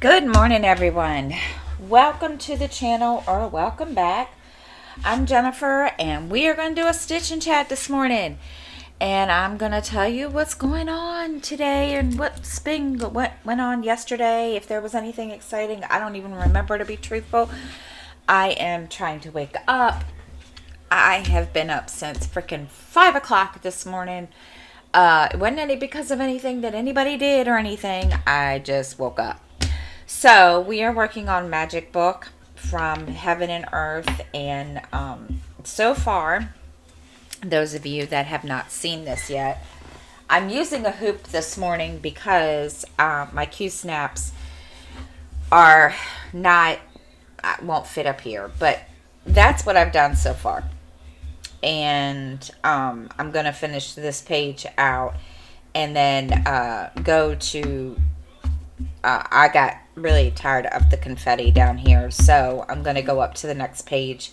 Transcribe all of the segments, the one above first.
Good morning, everyone. Welcome to the channel, or welcome back. I'm Jennifer, and we are going to do a stitch and chat this morning. And I'm going to tell you what's going on today and what went on yesterday. If there was anything exciting, I don't even remember, to be truthful. I am trying to wake up. I have been up since freaking 5 o'clock this morning. It wasn't any because of anything that anybody did or anything. I just woke up. So we are working on Magic Book from Heaven and Earth, and so far, those of you that have not seen this yet, I'm using a hoop this morning because my Q-snaps are not, won't fit up here, but that's what I've done so far. And I'm going to finish this page out and then go to I got really tired of the confetti down here, so I'm going to go up to the next page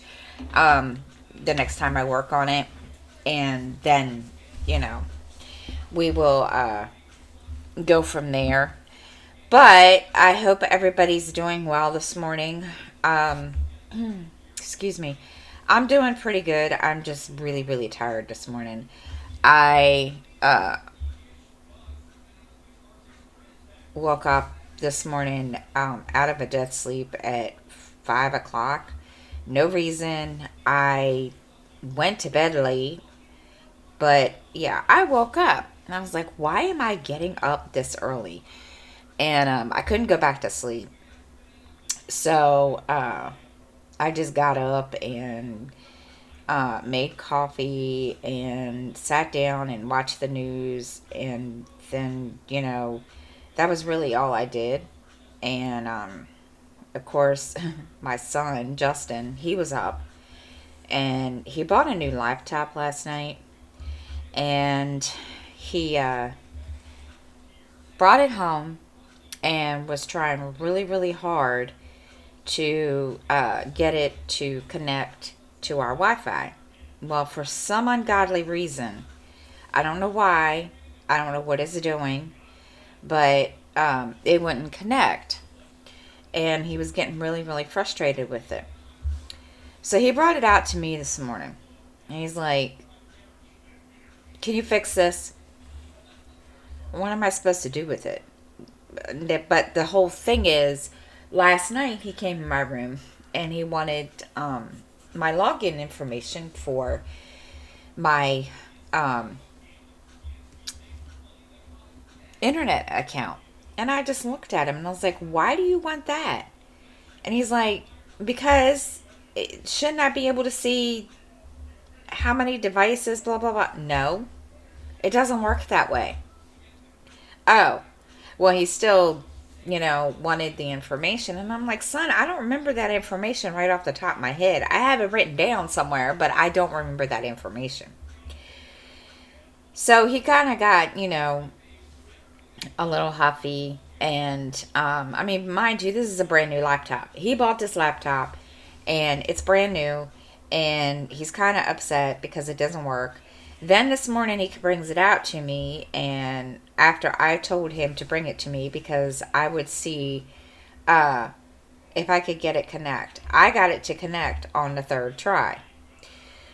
the next time I work on it, and then, we will go from there. But I hope everybody's doing well this morning. Excuse me. I'm doing pretty good. I'm just really, really tired this morning. I woke up this morning out of a death sleep at 5 o'clock. No reason. I went to bed late, but yeah, I woke up and I was like, why am I getting up this early? And I couldn't go back to sleep. So I just got up and made coffee and sat down and watched the news, and then, that was really all I did. And of course, my son Justin, he was up, and he bought a new laptop last night, and he brought it home and was trying really, really hard to get it to connect to our Wi-Fi. Well, for some ungodly reason, I don't know why, I don't know what it's doing, but it wouldn't connect. And he was getting really, really frustrated with it. So he brought it out to me this morning. And he's like, can you fix this? What am I supposed to do with it? But the whole thing is, last night he came in my room and he wanted my login information for my internet account. And I just looked at him and I was like, why do you want that? And he's like, because shouldn't I be able to see how many devices, blah, blah, blah. No, it doesn't work that way. Oh, well, he still, wanted the information. And I'm like, son, I don't remember that information right off the top of my head. I have it written down somewhere, but I don't remember that information. So he kind of got, a little huffy. And mind you, this is a brand new laptop. He bought this laptop and it's brand new, and he's kind of upset because it doesn't work. Then this morning he brings it out to me, and after I told him to bring it to me because I would see if I could get it connect. I got it to connect on the third try.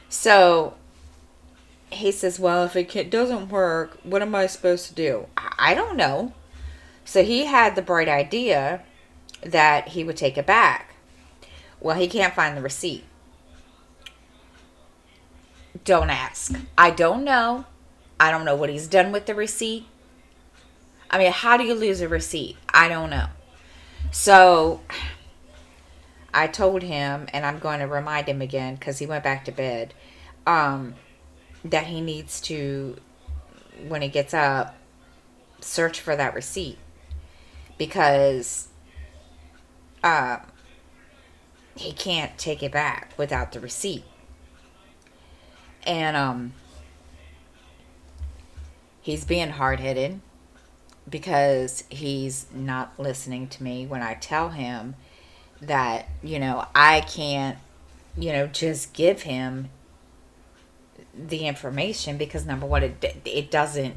So he says, well, if it doesn't work, what am I supposed to do? I don't know. So he had the bright idea that he would take it back. Well, he can't find the receipt. Don't ask. I don't know. I don't know what he's done with the receipt. How do you lose a receipt? I don't know. So I told him, and I'm going to remind him again because he went back to bed, that he needs to, when he gets up, search for that receipt. Because he can't take it back without the receipt. And he's being hard-headed because he's not listening to me when I tell him that, I can't, just give him the information because, number one, it doesn't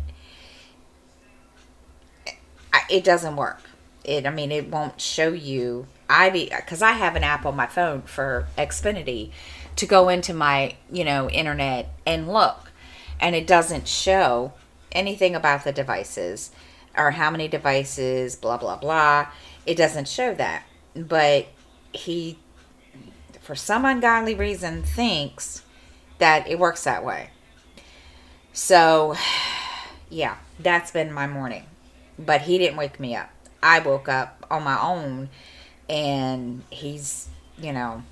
work. it won't show you. Because I have an app on my phone for Xfinity to go into my, internet and look, and it doesn't show anything about the devices or how many devices, blah blah blah. It doesn't show that, but he, for some ungodly reason, thinks that it works that way. So, yeah, that's been my morning. But he didn't wake me up. I woke up on my own, and he's, you know,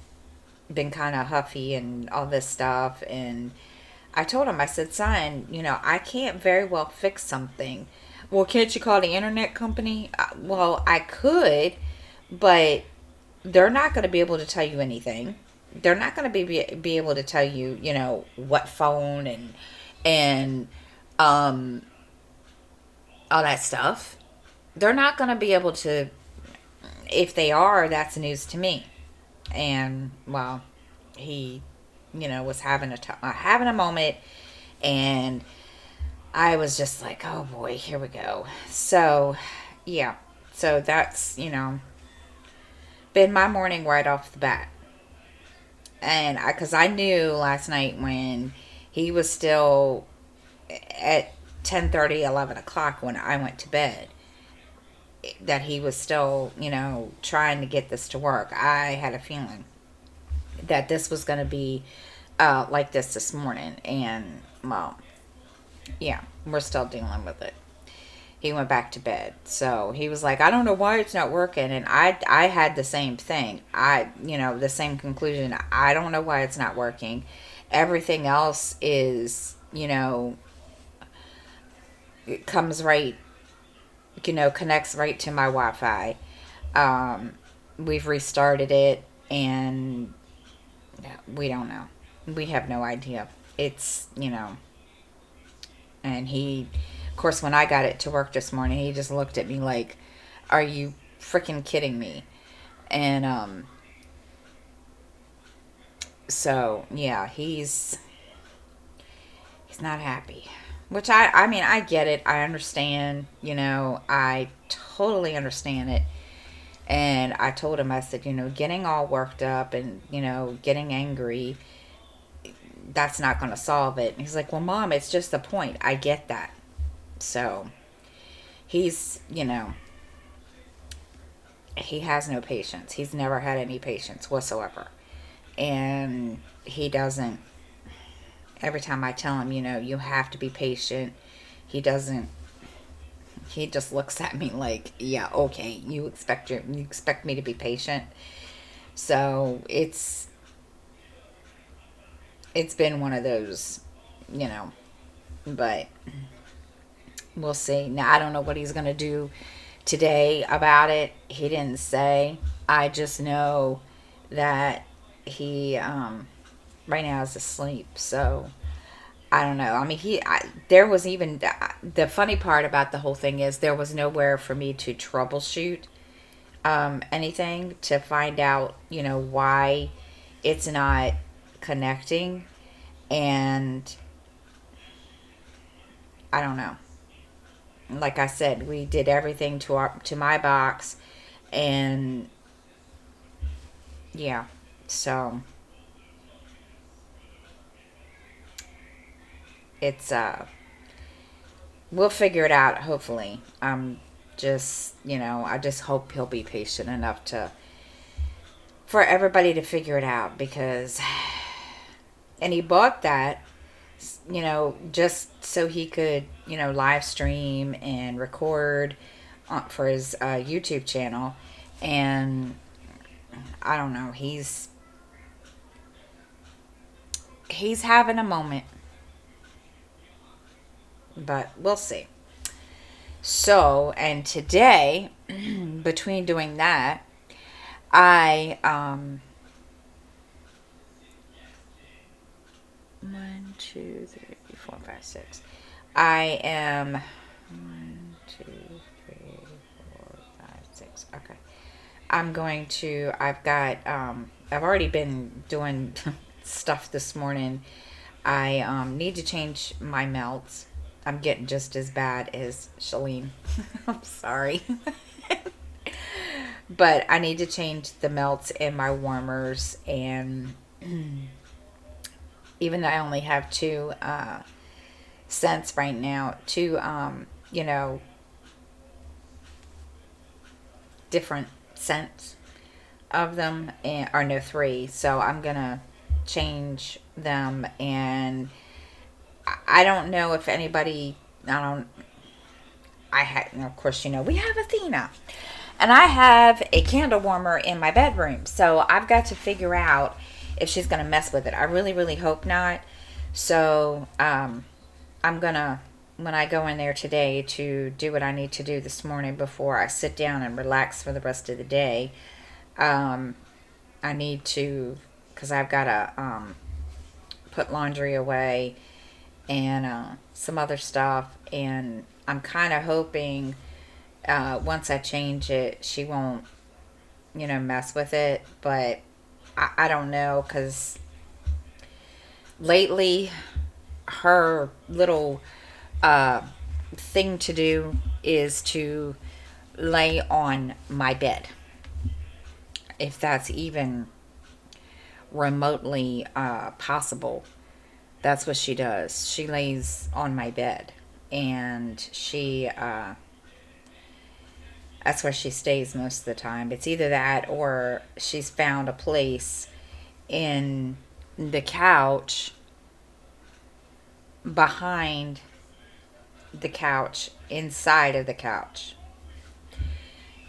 been kind of huffy and all this stuff. And I told him, I said, son, I can't very well fix something. Well, can't you call the internet company? Well, I could, but they're not going to be able to tell you anything. They're not going to be able to tell you, what phone and um all that stuff. They're not going to be able to. If they are, that's news to me. And well, he, was having a moment, and I was just like, oh boy, here we go. So, yeah. So that's, been my morning right off the bat. And because I knew last night when he was still at 10:30, 11 o'clock when I went to bed, that he was still, trying to get this to work. I had a feeling that this was going to be like this morning. And, well, yeah, we're still dealing with it. He went back to bed. So he was like, I don't know why it's not working. And I had the same thing. The same conclusion. I don't know why it's not working. Everything else is, it comes right, connects right to my Wi-Fi. We've restarted it, and we don't know. We have no idea. It's, and he, of course, when I got it to work this morning, he just looked at me like, are you freaking kidding me? And, so, yeah, he's not happy. Which I mean, I get it. I understand, I totally understand it. And I told him, I said, getting all worked up and, getting angry, that's not going to solve it. And he's like, well, Mom, it's just the point. I get that. So he's, he has no patience. He's never had any patience whatsoever. And he doesn't, every time I tell him, you have to be patient, he doesn't, he just looks at me like, yeah, okay, you expect me to be patient. So it's been one of those, but we'll see. Now, I don't know what he's going to do today about it. He didn't say. I just know that he, right now is asleep. So, I don't know. I mean, there was even, the funny part about the whole thing is there was nowhere for me to troubleshoot anything to find out, why it's not connecting. And I don't know. Like I said, we did everything to my box, and yeah, so it's we'll figure it out, hopefully. Just, I just hope he'll be patient enough for everybody to figure it out, because and he bought that, just so he could, live stream and record for his YouTube channel. And I don't know, he's having a moment, but we'll see. So, and today, between doing that, I 1, 2, 3, 4, 5, 6. I am 1, 2, 3, 4, 5, 6. Okay. I've already been doing stuff this morning. I need to change my melts. I'm getting just as bad as Shalene. I'm sorry. But I need to change the melts in my warmers, and even though I only have two scents right now, two you know, different scents of them, and or no, three. So I'm gonna change them, and I don't know if anybody. I don't. I had, of course, we have Athena, and I have a candle warmer in my bedroom. So I've got to figure out if she's gonna mess with it. I really, really hope not. So I'm gonna, when I go in there today to do what I need to do this morning before I sit down and relax for the rest of the day. I need to, because I've got to put laundry away and some other stuff. And I'm kind of hoping once I change it, she won't, mess with it. But I don't know, because lately her little thing to do is to lay on my bed. If that's even remotely possible, that's what she does. She lays on my bed, and that's where she stays most of the time. It's either that, or she's found a place in the couch, behind the couch, inside of the couch,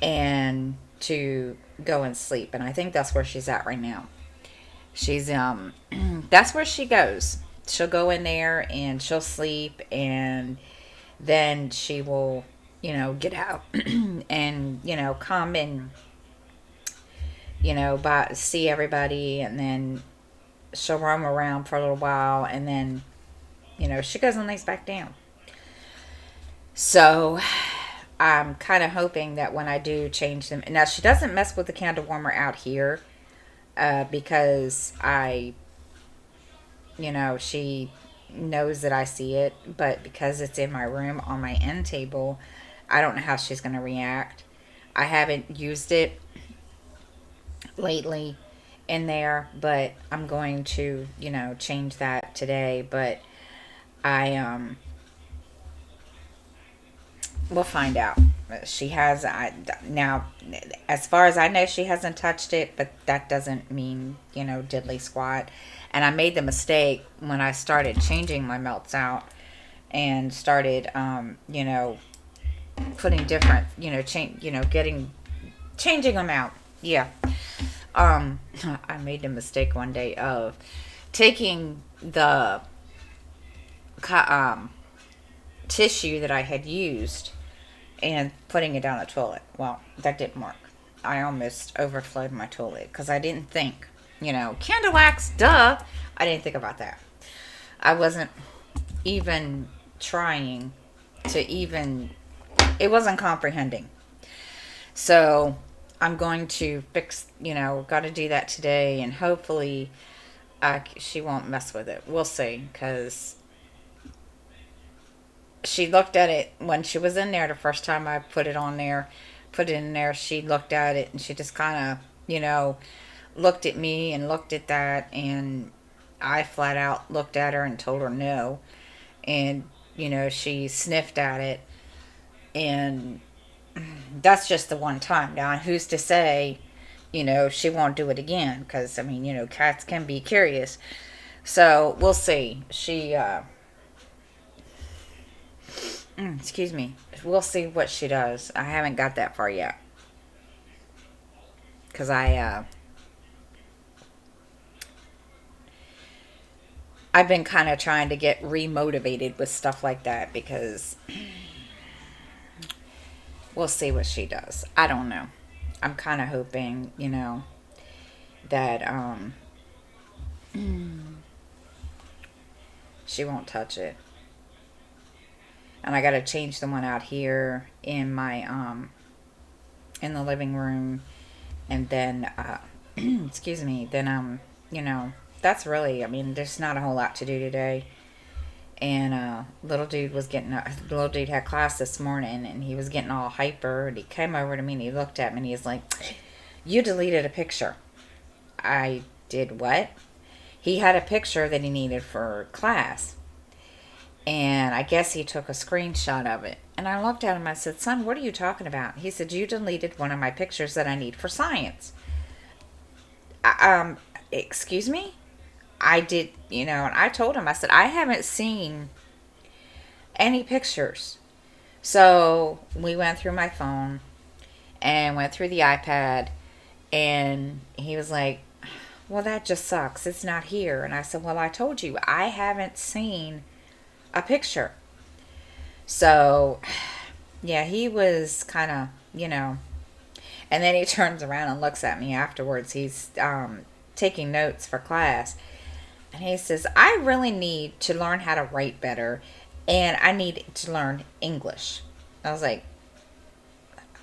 and to go and sleep. And I think that's where she's at right now. She's that's where she goes. She'll go in there and she'll sleep, and then she will, get out and, come and, see everybody, and then she'll roam around for a little while, and then, she goes and lays back down. So I'm kind of hoping that when I do change them, now she doesn't mess with the candle warmer out here, because she knows that I see it, but because it's in my room on my end table, I don't know how she's going to react. I haven't used it lately in there, but I'm going to, change that today. But we'll find out. She has, now, as far as I know, she hasn't touched it, but that doesn't mean, diddly squat. And I made the mistake when I started changing my melts out, and started, putting different, changing them out. Yeah. I made the mistake one day of taking the tissue that I had used and putting it down the toilet. Well, that didn't work. I almost overflowed my toilet because I didn't think, candle wax, duh. I didn't think about that. I wasn't even trying to even, it wasn't comprehending. So I'm going to fix, got to do that today, and hopefully she won't mess with it. We'll see, because she looked at it when she was in there the first time I put it in there. She looked at it, and she just kind of, looked at me and looked at that, and I flat out looked at her and told her no. And, she sniffed at it, and that's just the one time. Now, who's to say, she won't do it again? Because, cats can be curious. So, we'll see. Excuse me. We'll see what she does. I haven't got that far yet. Because I've been kind of trying to get remotivated with stuff like that, because we'll see what she does. I don't know. I'm kind of hoping, that she won't touch it. And I got to change the one out here in my in the living room, and then excuse me, then that's really, there's not a whole lot to do today. And little dude had class this morning, and he was getting all hyper, and he came over to me and he looked at me and he's like, "You deleted a picture." I did what? He had a picture that he needed for class, and I guess he took a screenshot of it. And I looked at him, I said, "Son, what are you talking about?" He said, "You deleted one of my pictures that I need for science." Excuse me? I did, and I told him, I said, "I haven't seen any pictures." So we went through my phone and went through the iPad, and he was like, "Well, that just sucks. It's not here." And I said, "Well, I told you, I haven't seen a picture." So, yeah, he was kind of, and then he turns around and looks at me afterwards. He's taking notes for class. And he says, "I really need to learn how to write better, and I need to learn English." I was like,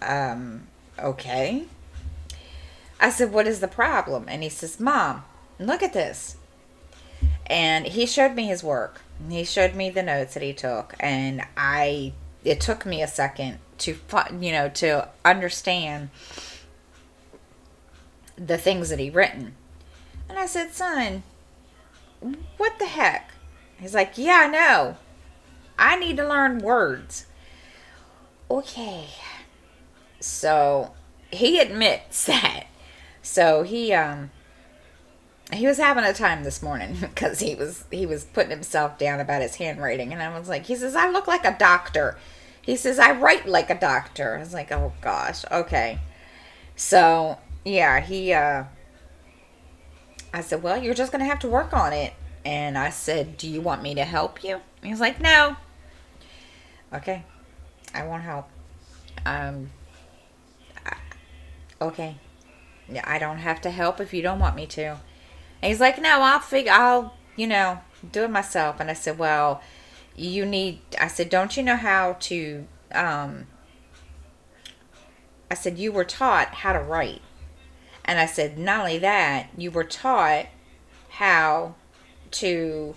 okay. I said, "What is the problem?" And he says, "Mom, look at this." And he showed me his work. He showed me the notes that he took. And it took me a second to understand the things that he written. And I said, "Son, what the heck?" He's like, "Yeah, I know. I need to learn words." Okay. So he admits that. So he was having a time this morning because he was putting himself down about his handwriting, and I was like, he says, "I look like a doctor." He says, "I write like a doctor." I was like, "Oh gosh, okay." So yeah, I said, "Well, you're just gonna have to work on it." And I said, "Do you want me to help you?" He was like, "No." Okay, I won't help. Um, okay. Yeah, I don't have to help if you don't want me to. And he's like, "No, I'll, do it myself." And I said, "Well, I said, don't you know how to, I said, you were taught how to write." And I said, "Not only that, you were taught how to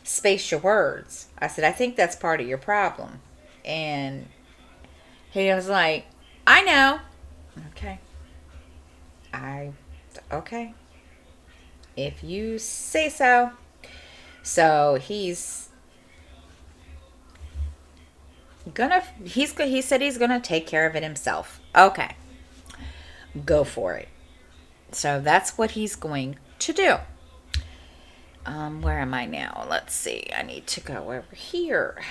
space your words." I said, "I think that's part of your problem." And he was like, "I know." Okay. I, okay. If you say so. So he said he's gonna take care of it himself. Okay. Go for it. So that's what he's going to do. Where am I now? Let's see. I need to go over here.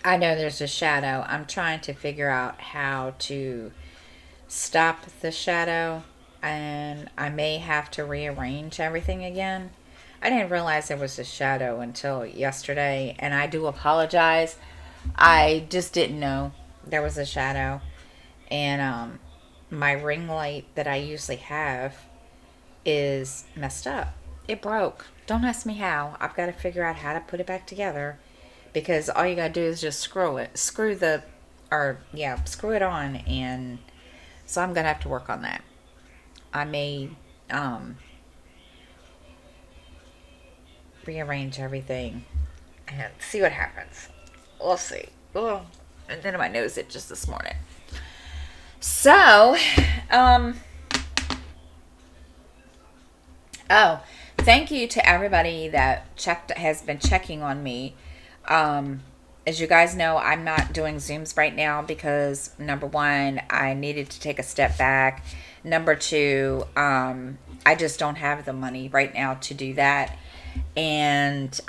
I know there's a shadow. I'm trying to figure out how to stop the shadow, and I may have to rearrange everything again. I didn't realize there was a shadow until yesterday, and I do apologize. I just didn't know there was a shadow. And my ring light that I usually have is messed up. It broke. Don't ask me how. I've got to figure out how to put it back together, because all you got to do is just screw it on. And so I'm going to have to work on that. I may rearrange everything and see what happens. We'll see. Oh, and then my nose itches this morning. So, oh, thank you to everybody that has been checking on me. As you guys know, I'm not doing Zooms right now because, number one, I needed to take a step back. Number two, I just don't have the money right now to do that. And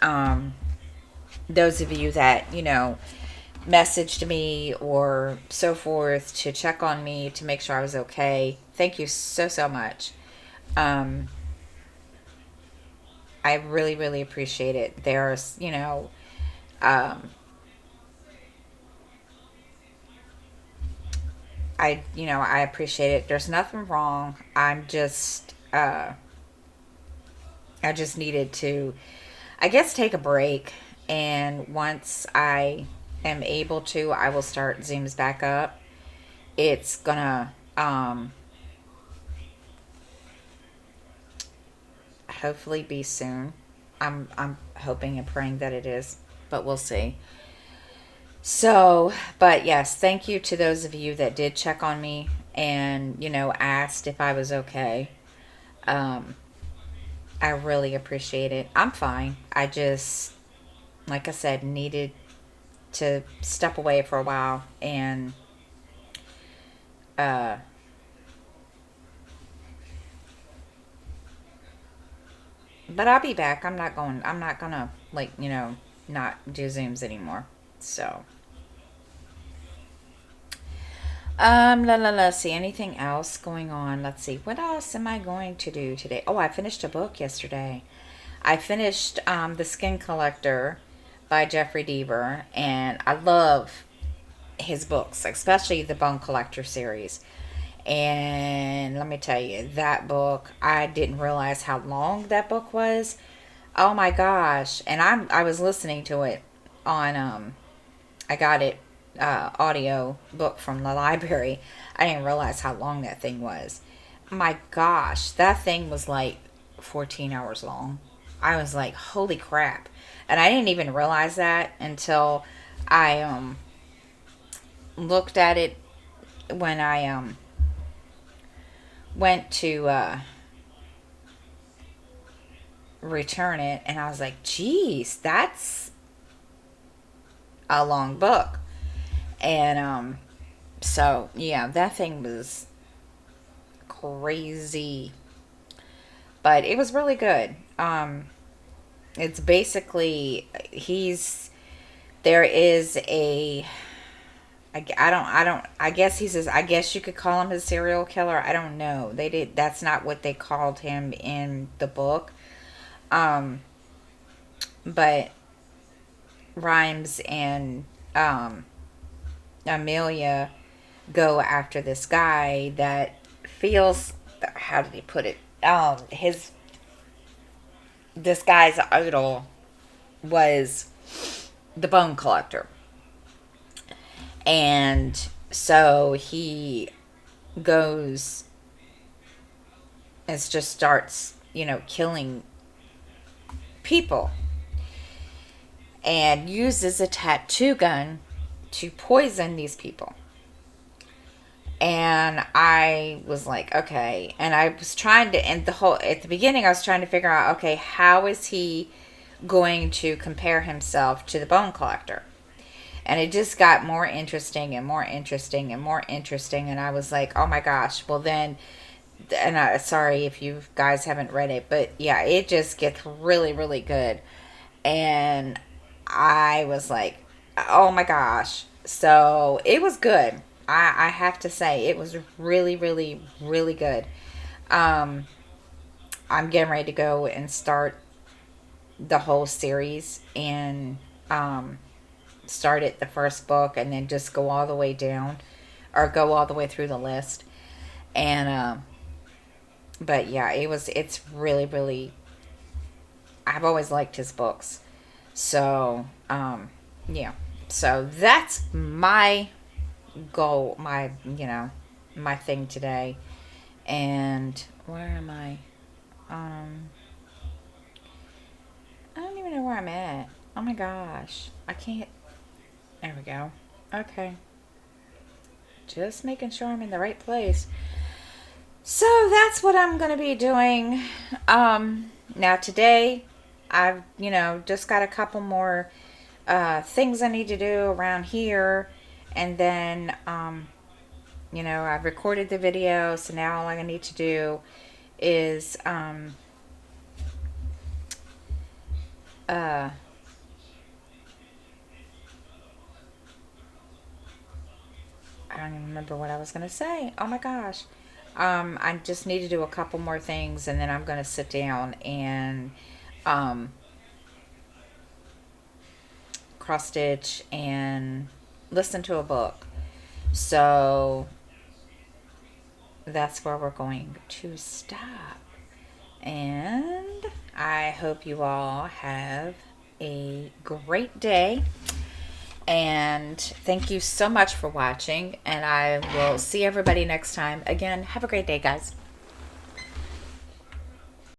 those of you that, messaged me or so forth to check on me to make sure I was okay, thank you so, so much. I really, really appreciate it. There's, I appreciate it. There's nothing wrong. I just needed to, I guess, take a break. And once I am able to, I will start Zooms back up. It's gonna, hopefully be soon. I'm hoping and praying that it is, but we'll see. So, but yes, thank you to those of you that did check on me and, asked if I was okay. Um, I really appreciate it. I'm fine. I just, like I said, needed to step away for a while, and uh, but I'll be back. I'm not gonna, like, not do Zooms anymore. So, let's see, anything else going on? Let's see, what else am I going to do today? Oh, I finished a book yesterday. I finished The Skin Collector by Jeffrey Deaver, and I love his books, especially the Bone Collector series. And let me tell you, that book, I didn't realize how long that book was. Oh my gosh. And I was listening to it on I got it audio book from the library. I didn't realize how long that thing was. My gosh, that thing was like 14 hours long. I was like, holy crap. And I didn't even realize that until I looked at it when I went to return it, and I was like, geez, that's a long book. And so yeah, that thing was crazy, but it was really good. It's basically, there is a, I guess I guess you could call him a serial killer. I don't know. That's not what they called him in the book. But Rhymes and Amelia go after this guy that feels, how did he put it? This guy's idol was the Bone Collector. And so he goes and just starts, killing people, and uses a tattoo gun to poison these people. And I was like, okay. And I was trying to, and at the beginning, I was trying to figure out, okay, how is he going to compare himself to the Bone Collector? And it just got more interesting and more interesting and more interesting. And I was like, oh my gosh. Well, then, and sorry if you guys haven't read it, but yeah, it just gets really, really good. And I was like, oh my gosh. So it was good. I have to say, it was really, really, really good. I'm getting ready to go and start the whole series, and start at the first book and then just go all the way down, or go all the way through the list. And but yeah, it's really, really, I've always liked his books. So yeah, so that's my goal, my thing today. And where am I? I don't even know where I'm at. Oh my gosh, I can't. There we go. Okay, just making sure I'm in the right place. So that's what I'm going to be doing. Now today, I've, just got a couple more things I need to do around here. And then, I've recorded the video. So now all I need to do is, I don't even remember what I was going to say. Oh my gosh. I just need to do a couple more things, and then I'm going to sit down and cross stitch and listen to a book. So that's where we're going to stop. And I hope you all have a great day. And thank you so much for watching. And I will see everybody next time. Again, have a great day, guys.